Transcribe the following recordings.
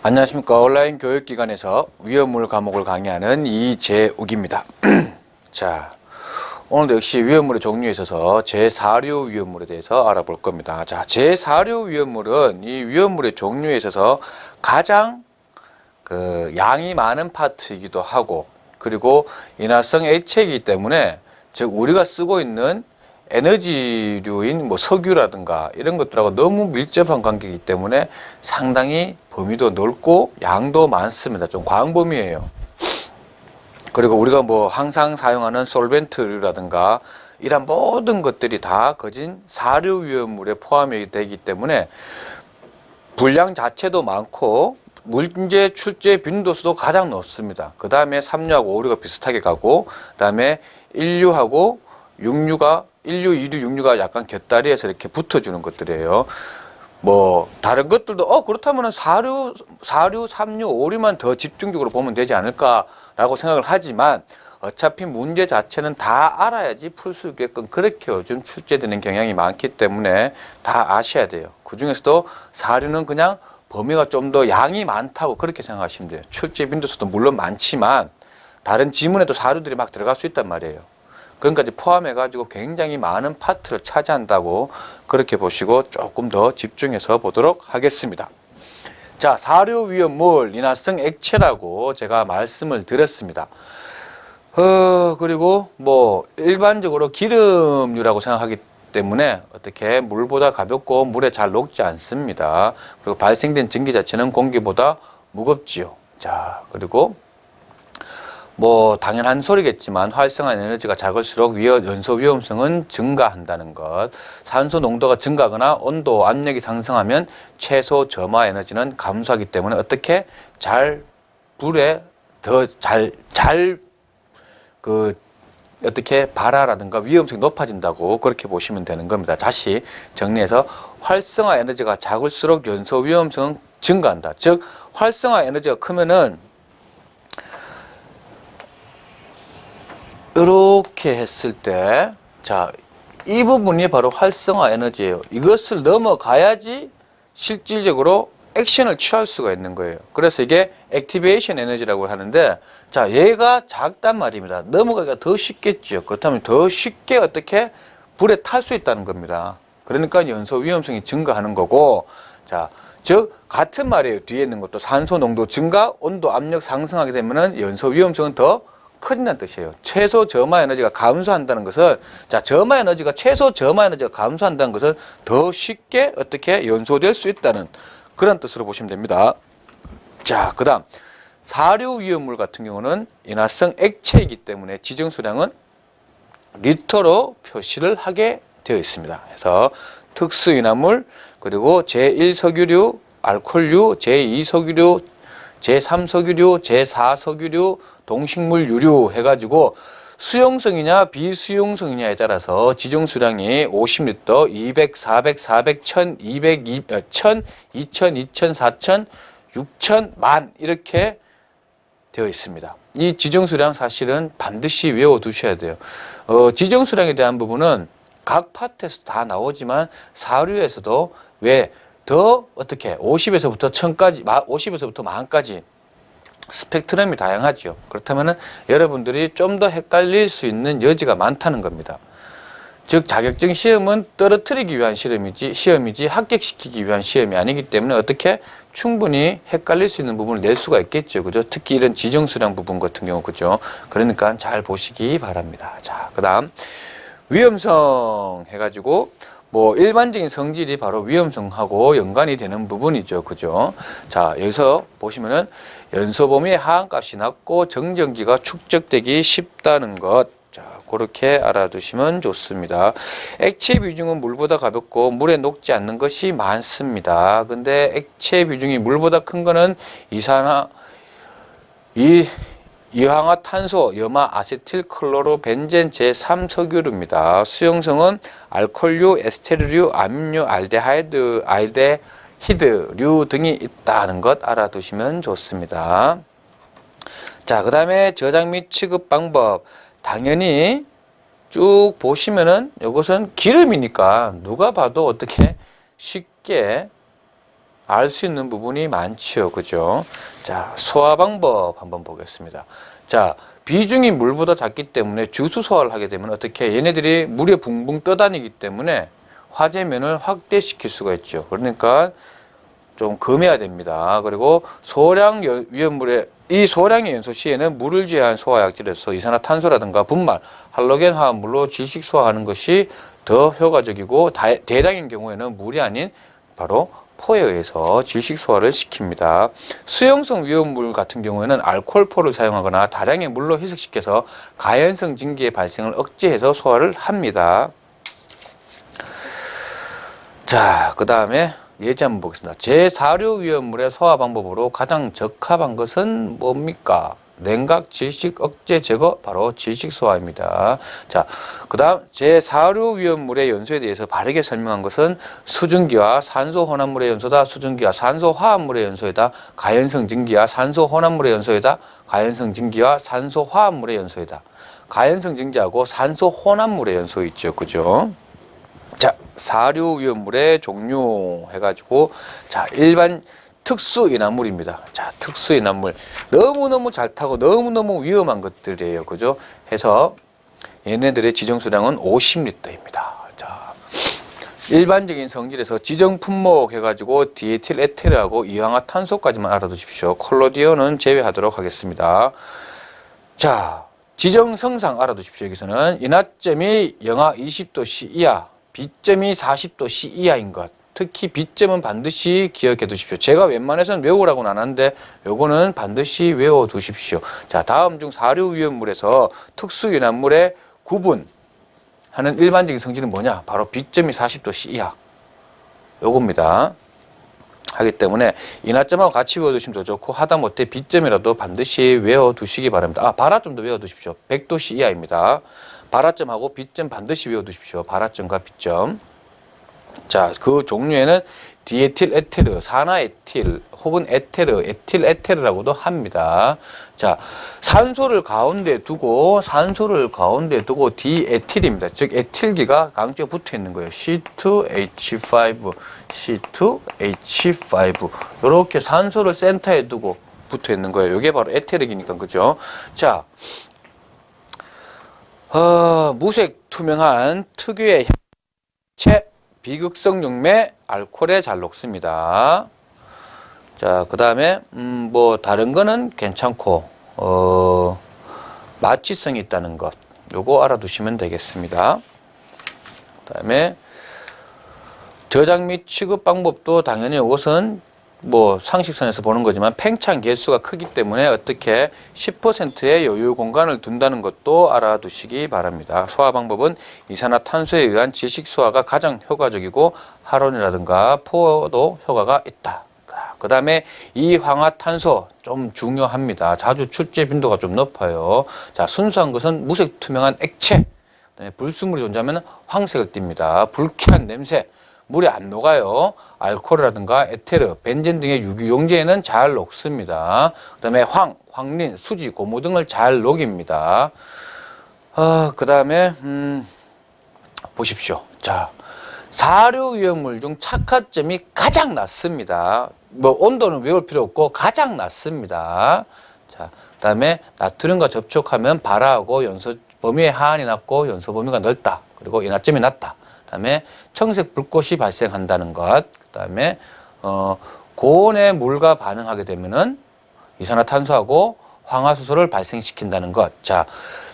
안녕하십니까. 온라인 교육기관에서 위험물 과목을 강의하는 이재욱입니다. 자, 오늘도 역시 위험물의 종류에 있어서 제4류 위험물에 대해서 알아볼 겁니다. 자, 제4류 위험물은 이 위험물의 종류에 있어서 가장 양이 많은 파트이기도 하고, 그리고 인화성 액체이기 때문에, 즉 우리가 쓰고 있는 에너지류인 석유라든가 이런 것들하고 너무 밀접한 관계이기 때문에 상당히 범위도 넓고 양도 많습니다. 좀 광범위해요. 그리고 우리가 항상 사용하는 솔벤트라든가 이런 모든 것들이 다 거진 사류 위험물에 포함이 되기 때문에 분량 자체도 많고 문제 출제 빈도수도 가장 높습니다. 그 다음에 3류하고 5류가 비슷하게 가고, 그 다음에 1류하고 6류가 1류, 2류, 6류가 약간 곁다리에서 이렇게 붙어주는 것들이에요. 다른 것들도 그렇다면 4류, 3류, 5류만 더 집중적으로 보면 되지 않을까라고 생각을 하지만, 어차피 문제 자체는 다 알아야지 풀 수 있게끔 그렇게 요즘 출제되는 경향이 많기 때문에 다 아셔야 돼요. 그 중에서도 4류는 그냥 범위가 좀 더 양이 많다고 그렇게 생각하시면 돼요. 출제 빈도수도 물론 많지만 다른 지문에도 4류들이 막 들어갈 수 있단 말이에요. 그런까지 포함해가지고 굉장히 많은 파트를 차지한다고 그렇게 보시고 조금 더 집중해서 보도록 하겠습니다. 자, 사류 위험물, 인화성 액체라고 제가 말씀을 드렸습니다. 그리고 일반적으로 기름류라고 생각하기 때문에 어떻게 물보다 가볍고 물에 잘 녹지 않습니다. 그리고 발생된 전기 자체는 공기보다 무겁지요. 자, 그리고 당연한 소리겠지만 활성화 에너지가 작을수록 연소 위험성은 증가한다는 것. 산소 농도가 증가하거나 온도, 압력이 상승하면 최소 점화 에너지는 감소하기 때문에 어떻게 불에 더 어떻게 발화라든가 위험성이 높아진다고 그렇게 보시면 되는 겁니다. 다시 정리해서 활성화 에너지가 작을수록 연소 위험성은 증가한다. 즉 활성화 에너지가 크면은 이렇게 했을 때, 자, 이 부분이 바로 활성화 에너지예요. 이것을 넘어가야지 실질적으로 액션을 취할 수가 있는 거예요. 그래서 이게 액티베이션 에너지라고 하는데, 자, 얘가 작단 말입니다. 넘어가기가 더 쉽겠죠. 그렇다면 더 쉽게 어떻게 불에 탈 수 있다는 겁니다. 그러니까 연소 위험성이 증가하는 거고, 자, 즉 같은 말이에요. 뒤에 있는 것도 산소 농도 증가, 온도, 압력 상승하게 되면은 연소 위험성은 더 커진다는 뜻이에요. 최소 점화 에너지가 감소한다는 것은, 자, 최소 점화 에너지가 감소한다는 것은 더 쉽게 어떻게 연소될 수 있다는 그런 뜻으로 보시면 됩니다. 자, 그 다음 사류 위험물 같은 경우는 인화성 액체이기 때문에 지정수량은 리터로 표시를 하게 되어 있습니다. 그래서 특수인화물, 그리고 제1석유류, 알코올류, 제2석유류, 제3석유류, 제4석유류, 동식물 유류 해가지고 수용성이냐 비수용성이냐에 따라서 지정수량이 50리터, 200, 400, 400, 1000, 200, 1000, 2000, 2000, 4000, 6000, 10,000 이렇게 되어 있습니다. 이 지정수량 사실은 반드시 외워두셔야 돼요. 지정수량에 대한 부분은 각 파트에서 다 나오지만 사류에서도 더 어떻게 50에서부터 1000까지, 50에서부터 10,000까지 스펙트럼이 다양하죠. 그렇다면 여러분들이 좀 더 헷갈릴 수 있는 여지가 많다는 겁니다. 즉 자격증 시험은 떨어뜨리기 위한 시험이지 합격시키기 위한 시험이 아니기 때문에 어떻게 충분히 헷갈릴 수 있는 부분을 낼 수가 있겠죠. 그죠? 특히 이런 지정수량 부분 같은 경우, 그죠? 그러니까 잘 보시기 바랍니다. 자, 그 다음 위험성 해가지고 일반적인 성질이 바로 위험성하고 연관이 되는 부분이죠. 그죠? 자, 여기서 보시면은 연소 범위의 하한값이 낮고 정전기가 축적되기 쉽다는 것. 자, 그렇게 알아두시면 좋습니다. 액체 비중은 물보다 가볍고 물에 녹지 않는 것이 많습니다. 근데 액체 비중이 물보다 큰 거는 이산화탄소, 염화 아세틸 클로로 벤젠 제3석유류입니다. 수용성은 알코올류, 에스테르류, 암류, 알데히드류 등이 있다는 것 알아두시면 좋습니다. 자, 그 다음에 저장 및 취급 방법. 당연히 쭉 보시면은 이것은 기름이니까 누가 봐도 어떻게 쉽게 알 수 있는 부분이 많지요. 그죠? 자, 소화 방법 한번 보겠습니다. 자, 비중이 물보다 작기 때문에 주수 소화를 하게 되면 어떻게 얘네들이 물에 붕붕 떠다니기 때문에 화재면을 확대시킬 수가 있죠. 그러니까 좀 금해야 됩니다. 그리고 소량 위험물에 이 소량의 연소 시에는 물을 제한 소화약질에서 이산화탄소라든가 분말, 할로겐 화합물로 질식 소화하는 것이 더 효과적이고 대량인 경우에는 물이 아닌 바로 포에 의해서 질식 소화를 시킵니다. 수용성 위험물 같은 경우에는 알코올포를 사용하거나 다량의 물로 희석시켜서 가연성 증기의 발생을 억제해서 소화를 합니다. 자, 그 다음에 예제 한번 보겠습니다. 제4류 위험물의 소화 방법으로 가장 적합한 것은 뭡니까? 냉각 질식 억제 제거, 바로 질식 소화입니다. 자, 그 다음 제4류 위험물의 연소에 대해서 바르게 설명한 것은 수증기와 산소 혼합물의 연소다. 수증기와 산소 화합물의 연소이다. 가연성 증기와 산소 혼합물의 연소이다. 가연성 증기와 산소 화합물의 연소이다. 가연성 증기하고 산소 혼합물의 연소 있죠. 그죠? 자, 사류 위험물의 종류 해가지고, 자, 일반 특수인화물입니다. 자, 특수인화물. 너무너무 잘 타고 너무너무 위험한 것들이에요. 그죠? 해서 얘네들의 지정수량은 50리터입니다. 자, 일반적인 성질에서 지정 품목 해가지고 디에틸 에테르하고 이황화탄소까지만 알아두십시오. 콜로디온은 제외하도록 하겠습니다. 자, 지정 성상 알아두십시오. 여기서는 인하점이 영하 20도씨 이하, B점이 40도씨 이하인 것. 특히 B점은 반드시 기억해 두십시오. 제가 웬만해서는 외우라고는 안 하는데 요거는 반드시 외워 두십시오. 자, 다음 중 사류 위험물에서 특수인화물의 구분하는 일반적인 성질은 뭐냐? 바로 B점이 40도씨 이하. 요겁니다. 하기 때문에 인하점하고 같이 외워두시면 더 좋고 하다못해 B점이라도 반드시 외워두시기 바랍니다. 발화점도 외워두십시오. 100도씨 이하입니다. 발화점하고 B점 반드시 외워두십시오. 발화점과 B점. 자, 그 종류에는 디에틸 에테르, 산화에틸 혹은 에테르, 에틸 에테르라고도 합니다. 자, 산소를 가운데 두고 디에틸입니다. 즉 에틸기가 강쪽에 붙어 있는 거예요. C2H5, C2H5 이렇게 산소를 센터에 두고 붙어 있는 거예요. 이게 바로 에테르기니까 그죠? 자, 무색 투명한 특유의 액체 비극성 용매 알코올에 잘 녹습니다. 자, 그 다음에 뭐 다른 거는 괜찮고 마취성이 있다는 것 요거 알아두시면 되겠습니다. 그 다음에 저장 및 취급 방법도 당연히 이것은 뭐 상식선에서 보는 거지만 팽창 개수가 크기 때문에 어떻게 10%의 여유 공간을 둔다는 것도 알아두시기 바랍니다. 소화 방법은 이산화탄소에 의한 질식 소화가 가장 효과적이고 할온이라든가 포도 효과가 있다. 그 다음에 이황화탄소 좀 중요합니다. 자주 출제 빈도가 좀 높아요. 자, 순수한 것은 무색 투명한 액체. 그다음에 불순물이 존재하면 황색을 띱니다. 불쾌한 냄새. 물에 안 녹아요. 알코올이라든가 에테르, 벤젠 등의 유기용제에는 잘 녹습니다. 그 다음에 황린, 수지, 고무 등을 잘 녹입니다. 그 다음에 보십시오. 자, 사류 위험물 중 착화점이 가장 낮습니다. 뭐 온도는 외울 필요 없고 가장 낮습니다. 자, 그 다음에 나트륨과 접촉하면 발화하고 연소 범위의 하한이 낮고 연소 범위가 넓다. 그리고 인하점이 낮다. 그다음에 청색 불꽃이 발생한다는 것, 그다음에 고온의 물과 반응하게 되면은 이산화탄소하고 황화수소를 발생시킨다는 것. 자,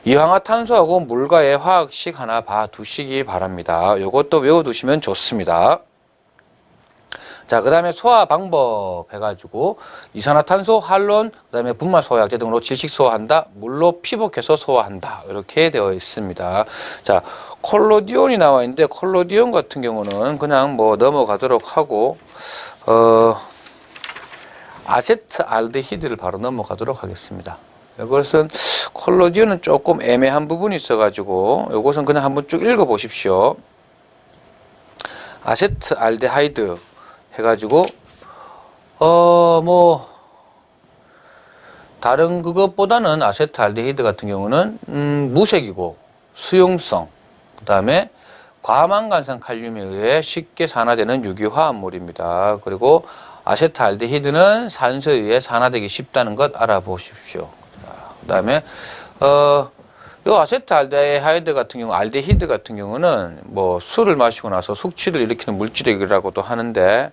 이황화탄소하고 물과의 화학식 하나 봐두시기 바랍니다. 이것도 외워두시면 좋습니다. 자, 그 다음에 소화 방법 해가지고 이산화탄소, 할론, 그 다음에 분말 소화약제 등으로 질식 소화한다. 물로 피복해서 소화한다. 이렇게 되어 있습니다. 자, 콜로디온이 나와 있는데 콜로디온 같은 경우는 그냥 뭐 넘어가도록 하고 아세트알데히드를 바로 넘어가도록 하겠습니다. 이것은 콜로디온은 조금 애매한 부분이 있어가지고 이것은 그냥 한번 쭉 읽어보십시오. 아세트알데하이드 해가지고 뭐 다른 그것보다는 아세트알데히드 같은 경우는 무색이고 수용성, 그 다음에 과망간산 칼륨에 의해 쉽게 산화되는 유기화합물입니다. 그리고 아세트알데히드는 산소에 의해 산화되기 쉽다는 것 알아보십시오. 그 다음에 요 아세트알데히드 같은 경우, 알데히드 같은 경우는 뭐 술을 마시고 나서 숙취를 일으키는 물질이라고도 하는데,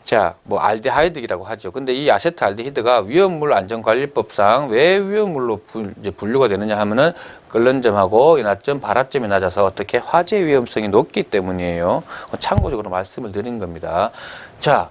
자, 뭐 알데하이드라고 하죠. 근데 이 아세트알데히드가 위험물 안전관리법상 왜 위험물로 이제 분류가 되느냐 하면은 끓는 점하고 인화점, 발화점이 낮아서 어떻게 화재 위험성이 높기 때문이에요. 참고적으로 말씀을 드린 겁니다. 자,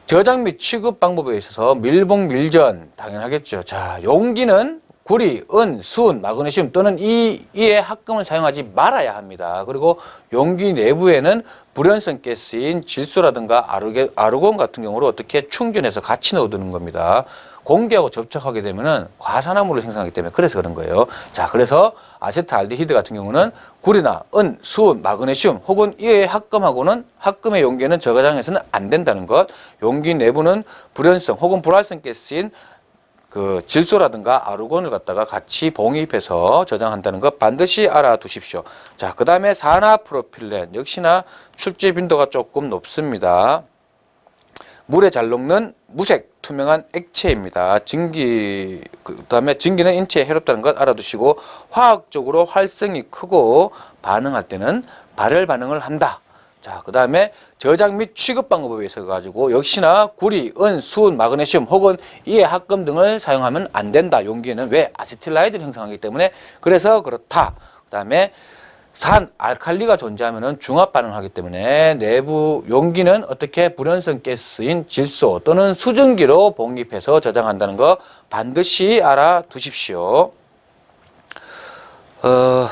저장 및 취급 방법에 있어서 밀봉, 밀전 당연하겠죠. 자, 용기는 구리, 은, 수은, 마그네슘 또는 이의 합금을 사용하지 말아야 합니다. 그리고 용기 내부에는 불연성 가스인 질소라든가 아르곤 같은 경우로 어떻게 충전해서 같이 넣어두는 겁니다. 공기하고 접촉하게 되면은 과산화물을 생성하기 때문에 그래서 그런 거예요. 자, 그래서 아세트알데히드 같은 경우는 구리나 은, 수은, 마그네슘 혹은 이의 합금의 용기는 저가장에서는 안 된다는 것. 용기 내부는 불연성 혹은 불활성 가스인 그 질소라든가 아르곤을 갖다가 같이 봉입해서 저장한다는 것 반드시 알아두십시오. 자, 그 다음에 산화프로필렌 역시나 출제 빈도가 조금 높습니다. 물에 잘 녹는 무색 투명한 액체입니다. 그 다음에 증기는 인체에 해롭다는 것 알아두시고, 화학적으로 활성이 크고 반응할 때는 발열 반응을 한다. 자, 그 다음에 저장 및 취급 방법에 있어 가지고 역시나 구리, 은, 수은, 마그네슘 혹은 이의 합금 등을 사용하면 안 된다. 용기에는 왜? 아세틸라이드를 형성하기 때문에 그래서 그렇다. 그 다음에 산, 알칼리가 존재하면 중합 반응을 하기 때문에 내부 용기는 어떻게 불연성 가스인 질소 또는 수증기로 봉입해서 저장한다는 거 반드시 알아두십시오. 그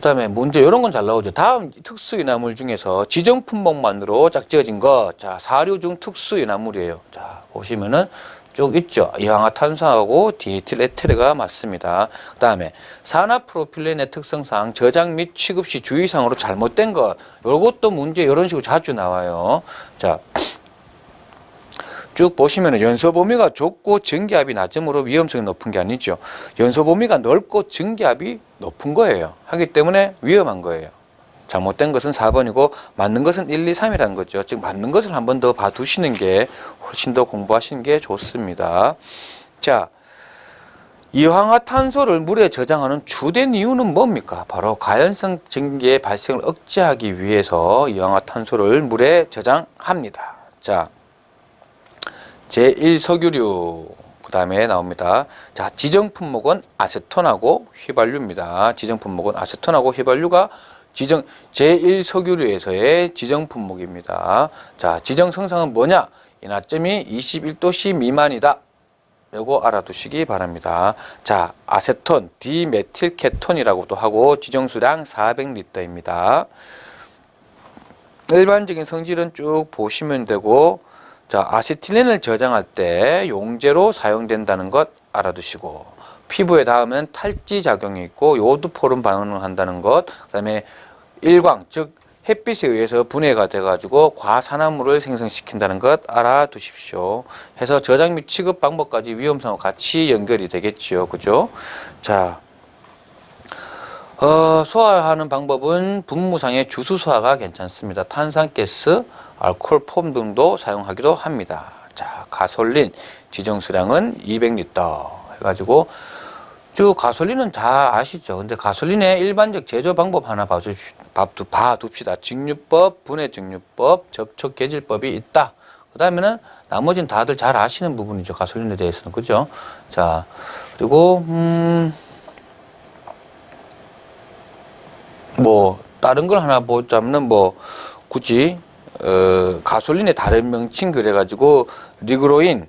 다음에 문제 이런 건 잘 나오죠. 다음 특수인화물 중에서 지정 품목만으로 짝지어진 거, 자, 사료 중 특수인화물이에요. 자, 보시면은 쭉 있죠. 이황화탄소하고 디에틸 에테르가 맞습니다. 그 다음에 산화프로필렌의 특성상 저장 및 취급 시 주의사항으로 잘못된 것, 요것도 문제 이런 식으로 자주 나와요. 자, 쭉 보시면 연소 범위가 좁고 증기압이 낮음으로 위험성이 높은 게 아니죠. 연소 범위가 넓고 증기압이 높은 거예요. 하기 때문에 위험한 거예요. 잘못된 것은 4번이고 맞는 것은 1, 2, 3이라는 거죠. 즉 맞는 것을 한 번 더 봐두시는 게 훨씬 더 공부하시는 게 좋습니다. 자, 이황화탄소를 물에 저장하는 주된 이유는 뭡니까? 바로 가연성 증기의 발생을 억제하기 위해서 이황화탄소를 물에 저장합니다. 자, 제1석유류 그 다음에 나옵니다. 자, 지정 품목은 아세톤하고 휘발유입니다. 지정 품목은 아세톤하고 휘발유가 제1석유류에서의 지정 품목입니다. 자, 지정 성상은 뭐냐? 인화점이 21도씨 미만이다. 요거 알아두시기 바랍니다. 자, 아세톤, 디메틸케톤이라고도 하고 지정수량 400리터입니다. 일반적인 성질은 쭉 보시면 되고, 자, 아세틸렌을 저장할 때 용제로 사용된다는 것 알아두시고, 피부에 닿으면 탈지 작용이 있고 요드포름 반응을 한다는 것, 그 다음에 일광, 즉 햇빛에 의해서 분해가 돼가지고 과산화물을 생성시킨다는 것 알아두십시오. 해서 저장 및 취급 방법까지 위험성과 같이 연결이 되겠지요. 그죠? 자, 소화하는 방법은 분무상의 주수 소화가 괜찮습니다. 탄산가스, 알코올 폼 등도 사용하기도 합니다. 자, 가솔린 지정 수량은 200리터 해가지고 쭉 가솔린은 다 아시죠? 근데 가솔린의 일반적 제조 방법 하나 봐둡시다. 직류법, 분해 직류법, 접촉 계질법이 있다. 그 다음에는 나머지는 다들 잘 아시는 부분이죠. 가솔린에 대해서는. 그죠? 자, 그리고 뭐 다른 걸 하나 보자면은 뭐 굳이 가솔린의 다른 명칭 그래가지고 리그로인,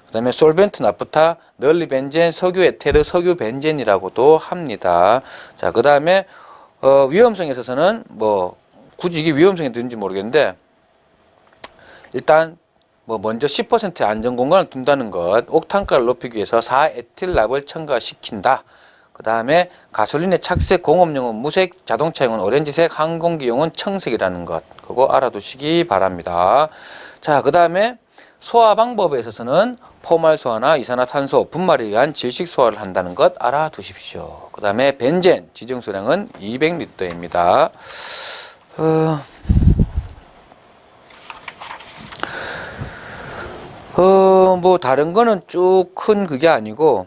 그 다음에 솔벤트 나프타, 널리벤젠, 석유 에테르, 석유 벤젠이라고도 합니다. 자, 그 다음에 위험성에 있어서는 뭐 굳이 이게 위험성이 드는지 모르겠는데, 일단 뭐 먼저 10%의 안전 공간을 둔다는 것, 옥탄가를 높이기 위해서 4에틸납을 첨가시킨다. 그 다음에 가솔린의 착색, 공업용은 무색, 자동차용은 오렌지색, 항공기용은 청색이라는 것, 그거 알아두시기 바랍니다. 자, 그 다음에 소화 방법에 있어서는 포말 소화나 이산화탄소, 분말에 의한 질식 소화를 한다는 것 알아두십시오. 그 다음에 벤젠 지정 수량은 200리터입니다. 뭐 다른 거는 쭉 큰 그게 아니고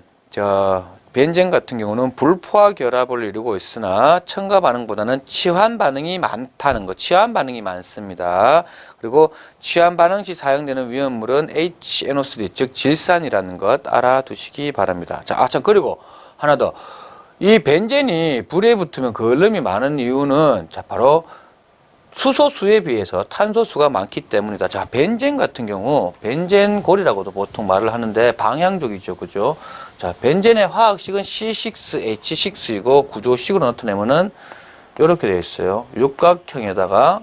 벤젠 같은 경우는 불포화 결합을 이루고 있으나 첨가 반응보다는 치환 반응이 많다는 거. 치환 반응이 많습니다. 그리고 치환 반응 시 사용되는 위험물은 HNO3, 즉 질산이라는 것 알아두시기 바랍니다. 참 그리고 하나 더. 이 벤젠이 불에 붙으면 거름이 많은 이유는 바로 수소수에 비해서 탄소수가 많기 때문이다. 벤젠 같은 경우 벤젠골이라고도 보통 말을 하는데 방향족이죠. 그죠? 벤젠의 화학식은 C6H6이고 구조식으로 나타내면은 이렇게 되어 있어요. 육각형에다가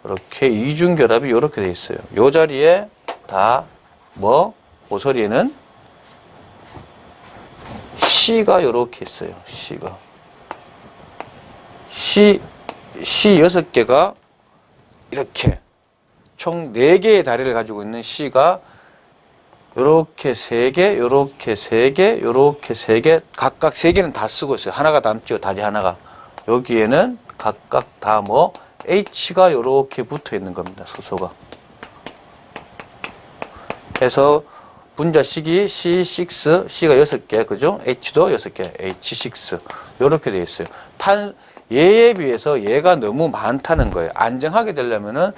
이렇게 이중결합이 이렇게 되어 있어요. 이 자리에 다 오서리에는 C가 이렇게 있어요. C가. C 6개가 이렇게 총 4개의 다리를 가지고 있는 C가 요렇게 3개, 요렇게 3개, 요렇게 3개, 각각 3개는 다 쓰고 있어요. 하나가 남죠, 다리 하나가. 여기에는 각각 다 H가 요렇게 붙어 있는 겁니다, 수소가. 그래서 분자식이 C6, C가 6개, 그죠? H도 6개, H6. 요렇게 되어 있어요. 얘에 비해서 얘가 너무 많다는 거예요. 안정하게 되려면은,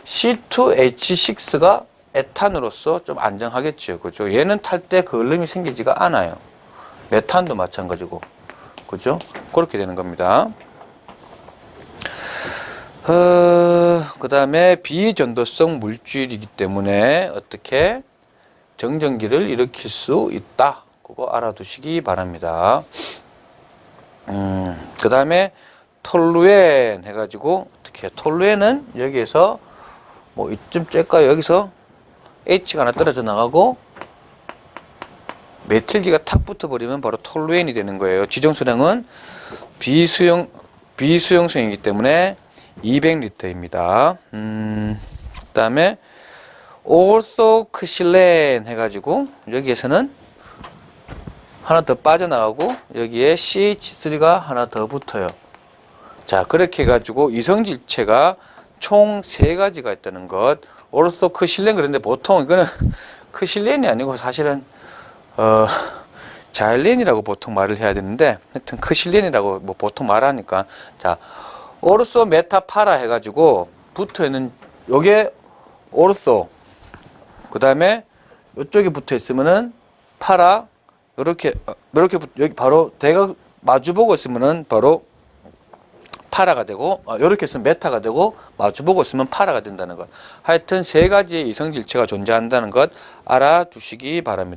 C2H6가 에탄으로서 좀 안정하겠죠. 그죠? 얘는 탈 때 거름이 생기지가 않아요. 메탄도 마찬가지고. 그죠? 그렇게 되는 겁니다. 그 다음에 비전도성 물질이기 때문에 어떻게 정전기를 일으킬 수 있다. 그거 알아두시기 바랍니다. 그 다음에 톨루엔 해가지고 어떻게 톨루엔은 여기에서 이쯤 짤까요? 여기서 H가 하나 떨어져 나가고 메틸기가 탁 붙어버리면 바로 톨루엔이 되는 거예요. 지정수량은 비수용성이기 때문에 200리터입니다. 그 다음에 오르소크실렌 해가지고 여기에서는 하나 더 빠져나가고 여기에 CH3가 하나 더 붙어요. 그렇게 해가지고 이성질체가 총 3가지가 있다는 것. 오르소크실렌 그런데 보통 이거는 크실렌이 아니고 사실은 자일렌이라고 보통 말을 해야 되는데 하여튼 크실렌이라고 보통 말하니까 오르소 메타파라 해가지고 붙어있는 요게 오르소 그 다음에 이쪽에 붙어 있으면은 파라 이렇게 여기 바로 대각 마주보고 있으면은 바로 파라가 되고 이렇게 있으면 메타가 되고 마주보고 있으면 파라가 된다는 것. 하여튼 3가지의 이성질체가 존재한다는 것 알아두시기 바랍니다.